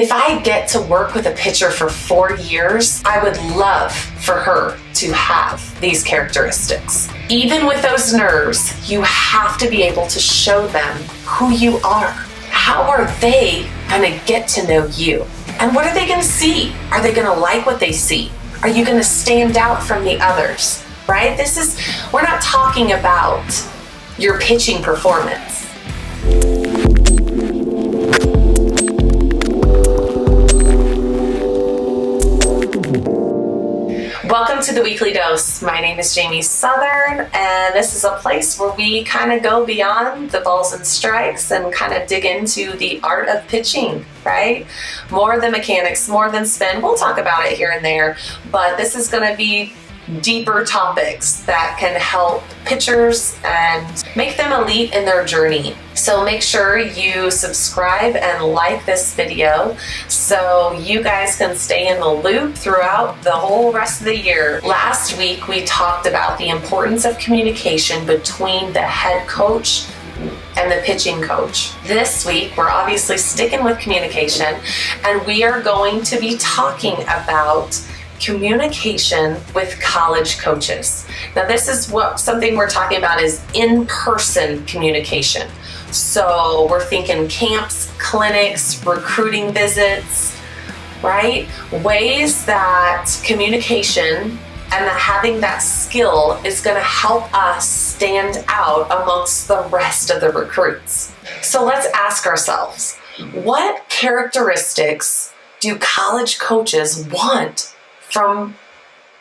If I get to work with a pitcher for 4 years, I would love for her to have these characteristics. Even with those nerves, you have to be able to show them who you are. How are they going to get to know you? And what are they going to see? Are they going to like what they see? Are you going to stand out from the others? Right? We're not talking about your pitching performance. Welcome to the Weekly Dose. My name is Jamie Southern, and this is a place where we kind of go beyond the balls and strikes and kind of dig into the art of pitching, right? More than mechanics, more than spin. We'll talk about it here and there, but this is going to be deeper topics that can help pitchers and make them elite in their journey. So make sure you subscribe and like this video so you guys can stay in the loop throughout the whole rest of the year. Last week we talked about the importance of communication between the head coach and the pitching coach. This week we're obviously sticking with communication, and we are going to be talking about communication with college coaches. Now this is something we're talking about is in-person communication. So we're thinking camps, clinics, recruiting visits, right? Ways that communication and having that skill is going to help us stand out amongst the rest of the recruits. So let's ask ourselves, what characteristics do college coaches want from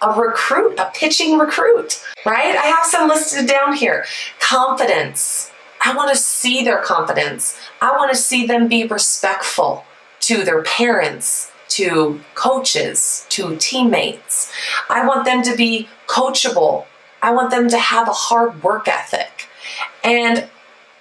a recruit, a pitching recruit, right? I have some listed down here. Confidence. I want to see their confidence. I want to see them be respectful to their parents, to coaches, to teammates. I want them to be coachable. I want them to have a hard work ethic. And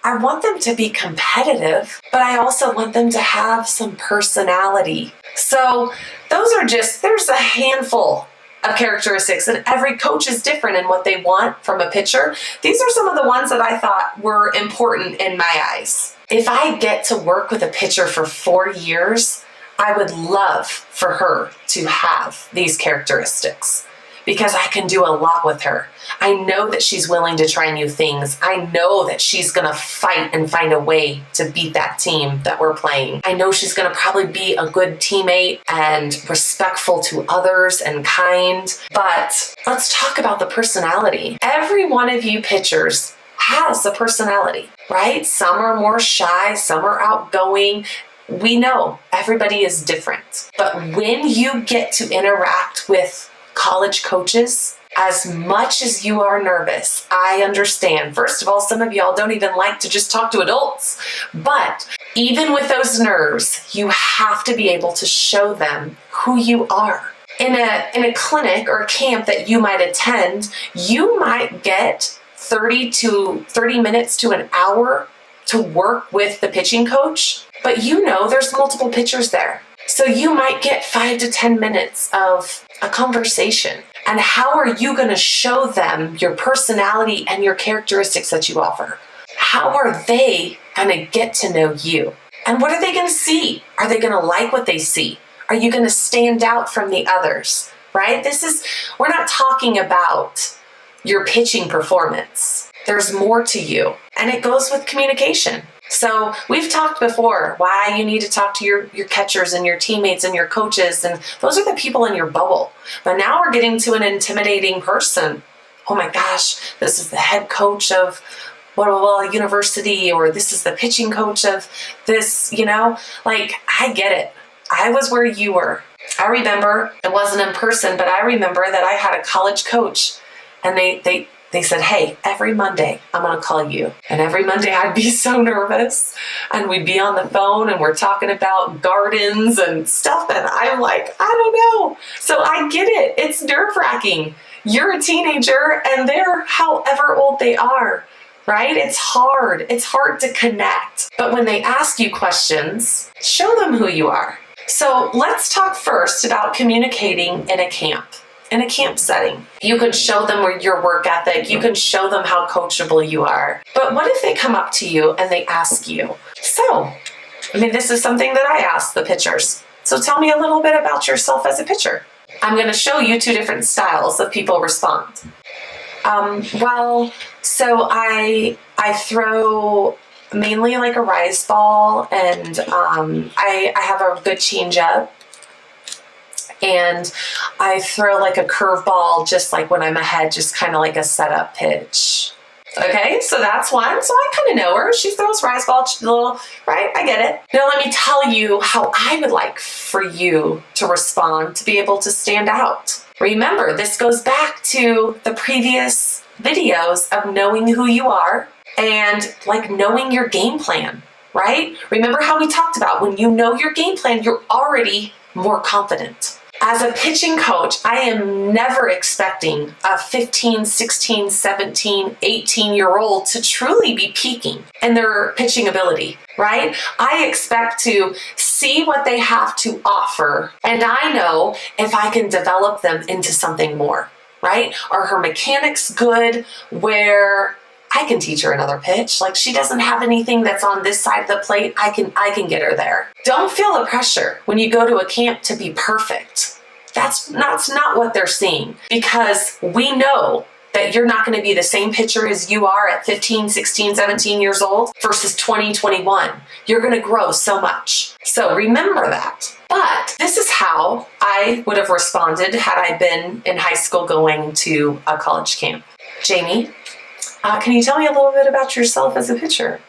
I want them to be competitive, but I also want them to have some personality. So there's a handful of characteristics, and every coach is different in what they want from a pitcher. These are some of the ones that I thought were important in my eyes. If I get to work with a pitcher for 4 years, I would love for her to have these characteristics because I can do a lot with her. I know that she's willing to try new things. I know that she's going to fight and find a way to beat that team that we're playing. I know she's going to probably be a good teammate and respectful to others and kind. But let's talk about the personality. Every one of you pitchers has a personality, right? Some are more shy, some are outgoing. We know everybody is different. But when you get to interact with college coaches, as much as you are nervous, I understand. First of all, some of y'all don't even like to just talk to adults. But even with those nerves, you have to be able to show them who you are. In a clinic or a camp that you might attend, you might get 30 minutes to an hour to work with the pitching coach, but you know there's multiple pitchers there. So you might get 5 to 10 minutes of a conversation. And how are you going to show them your personality and your characteristics that you offer? How are they going to get to know you? And what are they going to see? Are they going to like what they see? Are you going to stand out from the others? Right? We're not talking about your pitching performance. There's more to you. And it goes with communication. So we've talked before why you need to talk to your catchers and your teammates and your coaches, and those are the people in your bubble. But now we're getting to an intimidating person. Oh my gosh, this is the head coach of university, or this is the pitching coach of this, I get it. I was where you were. I remember, it wasn't in person, but I remember that I had a college coach, and they said, hey, every Monday I'm going to call you. And every Monday I'd be so nervous, and we'd be on the phone and we're talking about gardens and stuff. And I'm like, I don't know. So I get it. It's nerve-wracking. You're a teenager and they're however old they are, right? It's hard. It's hard to connect. But when they ask you questions, show them who you are. So let's talk first about communicating in a camp. In a camp setting, you can show them your work ethic. You can show them how coachable you are. But what if they come up to you and they ask you, this is something that I ask the pitchers. So tell me a little bit about yourself as a pitcher. I'm going to show you 2 different styles of people respond. So I throw mainly like a rise ball, and I have a good changeup, and I throw like a curveball just like when I'm ahead, just kind of like a setup pitch. Okay, so that's one. So I kind of know her. She throws rise ball, little, right? I get it. Now let me tell you how I would like for you to respond to be able to stand out. Remember, this goes back to the previous videos of knowing who you are and like knowing your game plan, right? Remember how we talked about when you know your game plan, you're already more confident. As a pitching coach, I am never expecting a 15, 16, 17, 18-year-old to truly be peaking in their pitching ability, right? I expect to see what they have to offer, and I know if I can develop them into something more, right? Are her mechanics good where I can teach her another pitch? Like, she doesn't have anything that's on this side of the plate. I can get her there. Don't feel the pressure when you go to a camp to be perfect. That's not what they're seeing, because we know that you're not going to be the same pitcher as you are at 15, 16, 17 years old versus 20, 21. You're going to grow so much. So remember that. But this is how I would have responded had I been in high school going to a college camp. Jamie, can you tell me a little bit about yourself as a pitcher?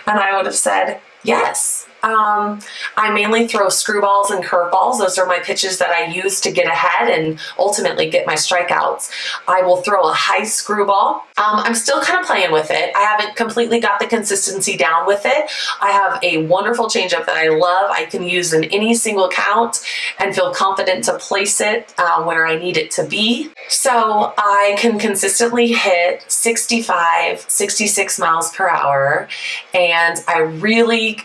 And I would have said, yes. I mainly throw screwballs and curveballs. Those are my pitches that I use to get ahead and ultimately get my strikeouts. I will throw a high screwball. I'm still kind of playing with it. I haven't completely got the consistency down with it. I have a wonderful changeup that I love. I can use in any single count and feel confident to place it where I need it to be. So I can consistently hit 65, 66 miles per hour. And I really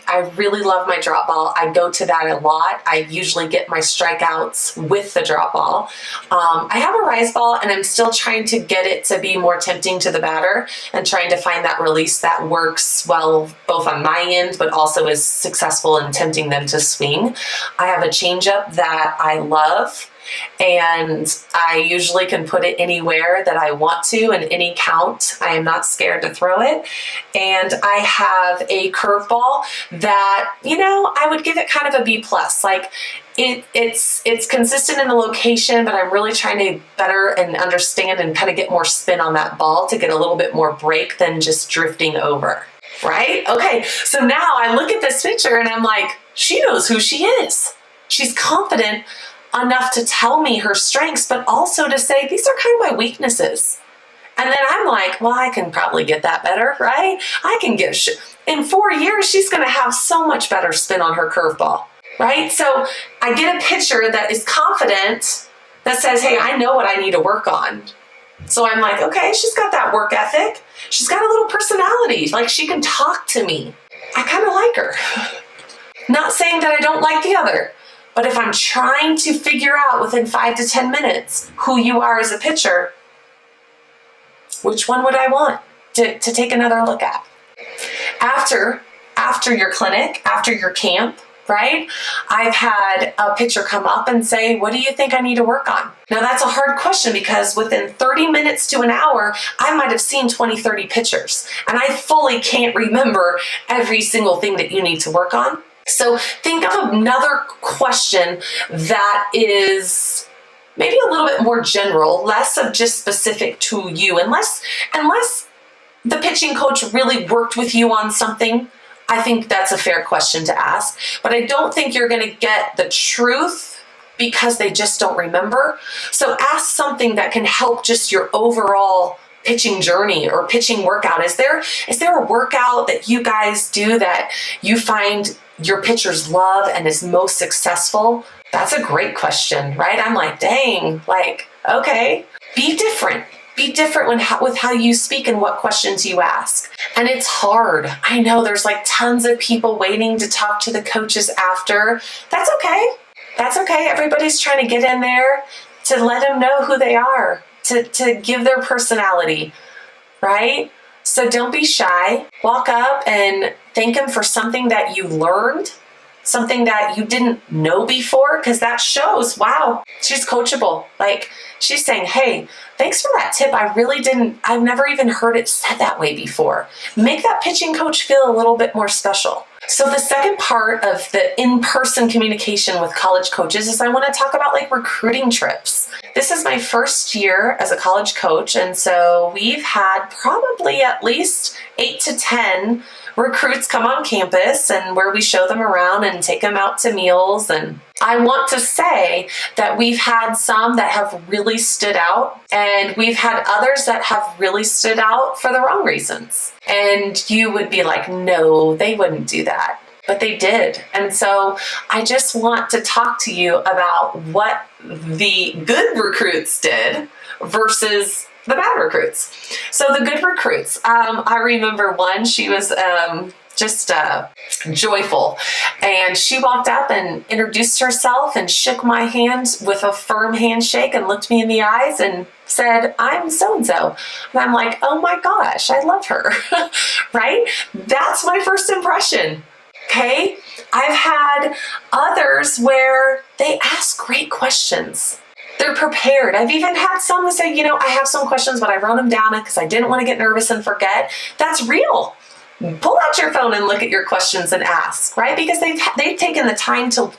love my drop ball. I go to that a lot. I usually get my strikeouts with the drop ball. I have a rise ball, and I'm still trying to get it to be more tempting to the batter and trying to find that release that works well both on my end but also is successful in tempting them to swing. I have a changeup that I love, and I usually can put it anywhere that I want to in any count. I am not scared to throw it. And I have a curveball that, I would give it kind of a B+. Like, it's consistent in the location, but I'm really trying to better and understand and kind of get more spin on that ball to get a little bit more break than just drifting over, right? Okay, so now I look at this pitcher and I'm like, she knows who she is. She's confident enough to tell me her strengths, but also to say, these are kind of my weaknesses. And then I'm like, well, I can probably get that better, right? I can get, in 4 years, she's going to have so much better spin on her curveball, right? So I get a pitcher that is confident, that says, hey, I know what I need to work on. So I'm like, okay, she's got that work ethic. She's got a little personality. Like, she can talk to me. I kind of like her. Not saying that I don't like the other. But if I'm trying to figure out within 5 to 10 minutes who you are as a pitcher, which one would I want to take another look at? After your clinic, after your camp, right? I've had a pitcher come up and say, what do you think I need to work on? Now that's a hard question, because within 30 minutes to an hour, I might have seen 20, 30 pitchers, and I fully can't remember every single thing that you need to work on. So think of another question that is maybe a little bit more general, less of just specific to you, unless the pitching coach really worked with you on something. I think that's a fair question to ask, but I don't think you're going to get the truth because they just don't remember. So ask something that can help just your overall pitching journey or pitching workout. Is there a workout that you guys do that you find your pitchers love and is most successful? That's a great question, right? I'm like, dang, like, okay, be different. Be different with how you speak and what questions you ask. And it's hard. I know there's like tons of people waiting to talk to the coaches after. That's okay. That's okay. Everybody's trying to get in there to let them know who they are, to give their personality, right? So don't be shy. Walk up and thank them for something that you learned something that you didn't know before, because that shows, wow, she's coachable. Like, she's saying, hey, thanks for that tip. I've never even heard it said that way before. Make that pitching coach feel a little bit more special. So the second part of the in-person communication with college coaches is I want to talk about like recruiting trips. This is my first year as a college coach, and so we've had probably at least 8 to 10 recruits come on campus, and where we show them around and take them out to meals. And I want to say that we've had some that have really stood out, and we've had others that have really stood out for the wrong reasons. And you would be like, no, they wouldn't do that. But they did. And so I just want to talk to you about what the good recruits did versus the bad recruits. So the good recruits, I remember one, she was just joyful. And she walked up and introduced herself and shook my hand with a firm handshake and looked me in the eyes and said, I'm so-and-so. And I'm like, oh my gosh, I love her, right? That's my first impression. Okay. I've had others where they ask great questions. They're prepared. I've even had some that say, I have some questions, but I wrote them down because I didn't want to get nervous and forget. That's real. Pull out your phone and look at your questions and ask, right? Because they've taken the time to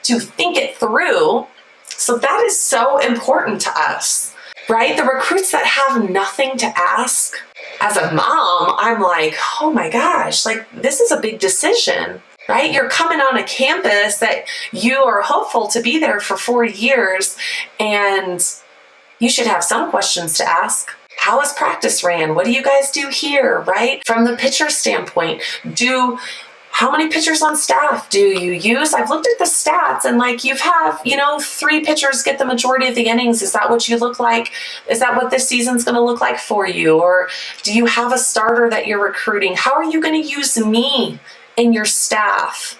think it through. So that is so important to us, right? The recruits that have nothing to ask, as a mom, I'm like, oh my gosh, like this is a big decision. Right? You're coming on a campus that you are hopeful to be there for 4 years, and you should have some questions to ask. How is practice ran? What do you guys do here? Right? From the pitcher standpoint, how many pitchers on staff do you use? I've looked at the stats, and like you have, 3 pitchers get the majority of the innings. Is that what you look like? Is that what this season's going to look like for you? Or do you have a starter that you're recruiting? How are you going to use me in your staff?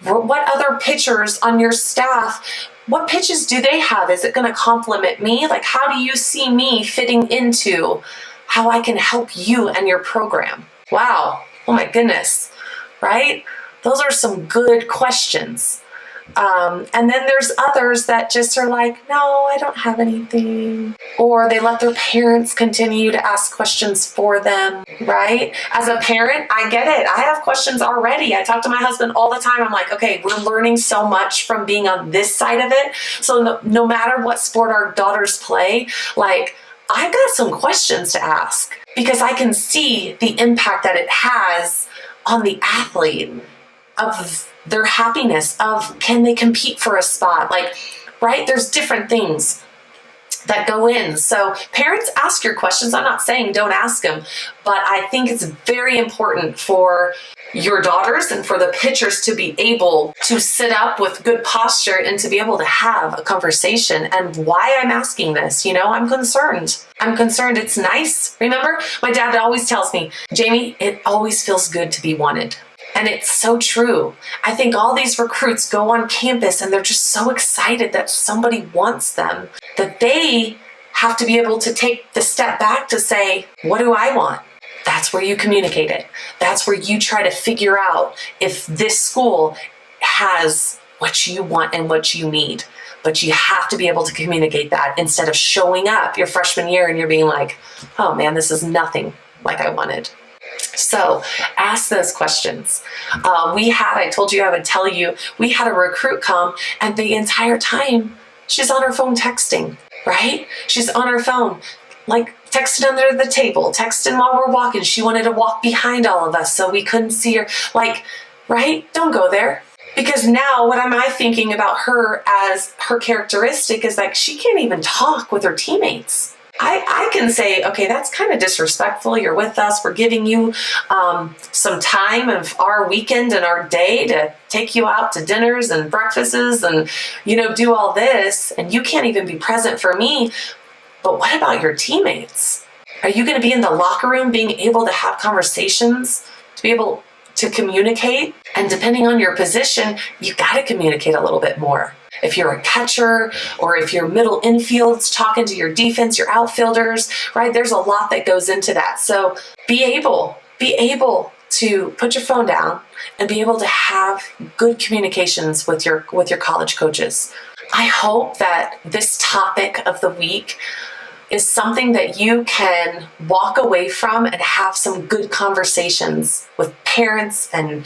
What other pitchers on your staff, what pitches do they have? Is it going to complement me? Like, how do you see me fitting into how I can help you and your program? Wow. Oh my goodness. Right? Those are some good questions. And then there's others that just are like, no, I don't have anything. Or they let their parents continue to ask questions for them, right? As a parent, I get it. I have questions already. I talk to my husband all the time. I'm like, okay, we're learning so much from being on this side of it. So no matter what sport our daughters play, like, I've got some questions to ask because I can see the impact that it has on the athlete, of their happiness, of can they compete for a spot? Like, right? There's different things that go in. So parents, ask your questions. I'm not saying don't ask them, but I think it's very important for your daughters and for the pitchers to be able to sit up with good posture and to be able to have a conversation. And why I'm asking this, I'm concerned. It's nice. Remember, my dad always tells me, Jamie, it always feels good to be wanted. And it's so true. I think all these recruits go on campus and they're just so excited that somebody wants them that they have to be able to take the step back to say, what do I want? That's where you communicate it. That's where you try to figure out if this school has what you want and what you need. But you have to be able to communicate that instead of showing up your freshman year and you're being like, oh man, this is nothing like I wanted. So ask those questions. I told you I would tell you, we had a recruit come and the entire time she's on her phone texting, right? She's on her phone, like texting under the table, texting while we're walking. She wanted to walk behind all of us so we couldn't see her. Like, right? Don't go there. Because now what am I thinking about her as her characteristic is like, she can't even talk with her teammates. I can say, okay, that's kind of disrespectful. You're with us. We're giving you some time of our weekend and our day to take you out to dinners and breakfasts and, do all this. And you can't even be present for me. But what about your teammates? Are you going to be in the locker room being able to have conversations, to be able to communicate? And depending on your position, you got to communicate a little bit more. If you're a catcher or if you're middle infield's talking to your defense, your outfielders, right? There's a lot that goes into that. So be able to put your phone down and be able to have good communications with your college coaches. I hope that this topic of the week is something that you can walk away from and have some good conversations with parents and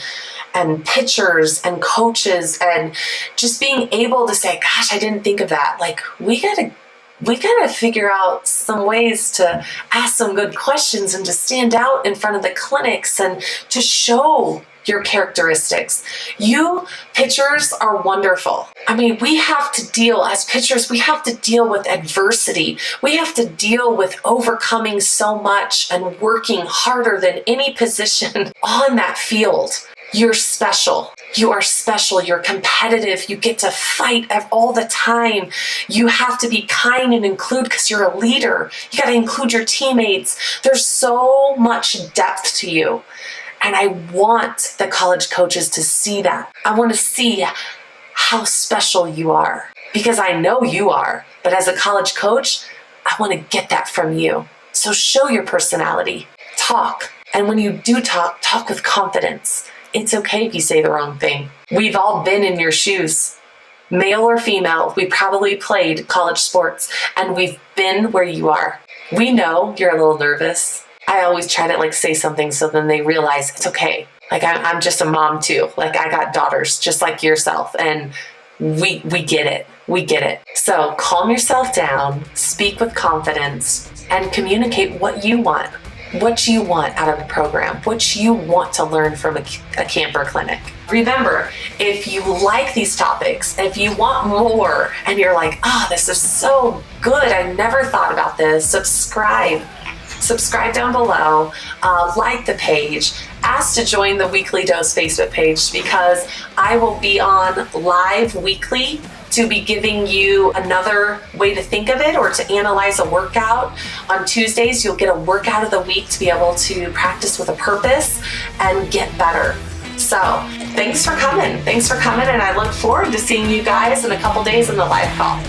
pitchers and coaches, and just being able to say, gosh, I didn't think of that. Like, we gotta figure out some ways to ask some good questions and to stand out in front of the clinics and to show your characteristics. You pitchers are wonderful. I mean, we have to deal, as pitchers, we have to deal with adversity. We have to deal with overcoming so much and working harder than any position on that field. You're special. You are special. You're competitive. You get to fight all the time. You have to be kind and include because you're a leader. You got to include your teammates. There's so much depth to you. And I want the college coaches to see that. I want to see how special you are, because I know you are. But as a college coach, I want to get that from you. So show your personality. Talk. And when you do talk, talk with confidence. It's okay if you say the wrong thing. We've all been in your shoes. Male or female, we probably played college sports, and we've been where you are. We know you're a little nervous. I always try to say something so then they realize it's okay. I'm just a mom too. I got daughters just like yourself, and we get it. We get it. So calm yourself down, speak with confidence, and communicate what you want. What you want out of the program, what you want to learn from a camper clinic. Remember, if you like these topics, if you want more, and you're like, oh, this is so good, I never thought about this, subscribe down below, like the page, ask to join the Weekly Dose Facebook page, because I will be on live weekly to be giving you another way to think of it or to analyze a workout. On Tuesdays, you'll get a workout of the week to be able to practice with a purpose and get better. So thanks for coming, and I look forward to seeing you guys in a couple days in the live call.